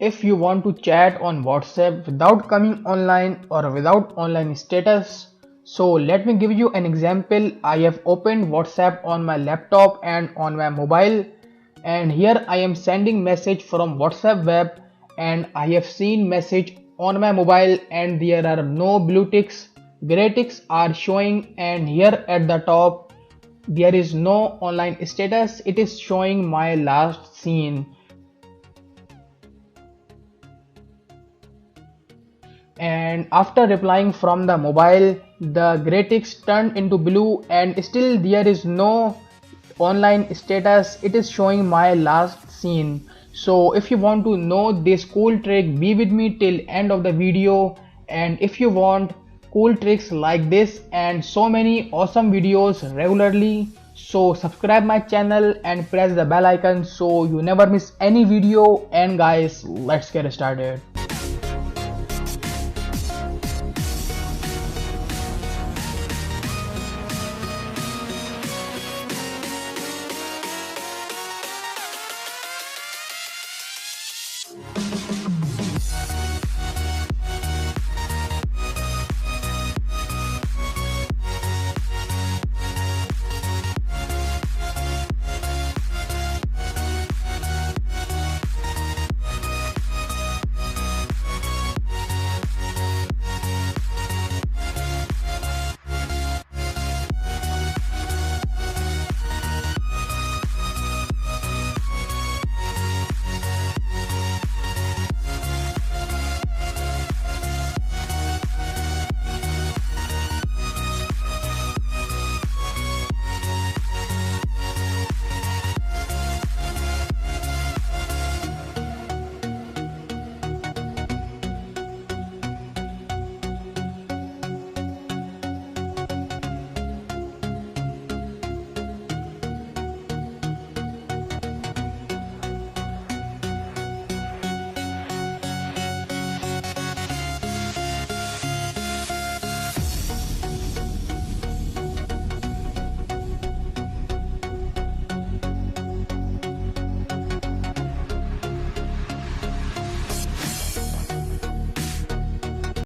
If you want to chat on WhatsApp without coming online or without online status, so let me give you an example. I have opened WhatsApp on my laptop and on my mobile, and here I am sending message from WhatsApp web, and I have seen message on my mobile and there are no blue ticks. Gray ticks are showing, and here at the top there is no online status. It is showing my last seen. And after replying from the mobile, the gray ticks turned into blue and still there is no online status. It is showing my last seen. So if you want to know this cool trick, be with me till end of the video. And if you want cool tricks like this and so many awesome videos regularly, so subscribe my channel and press the bell icon so you never miss any video. And guys, let's get started.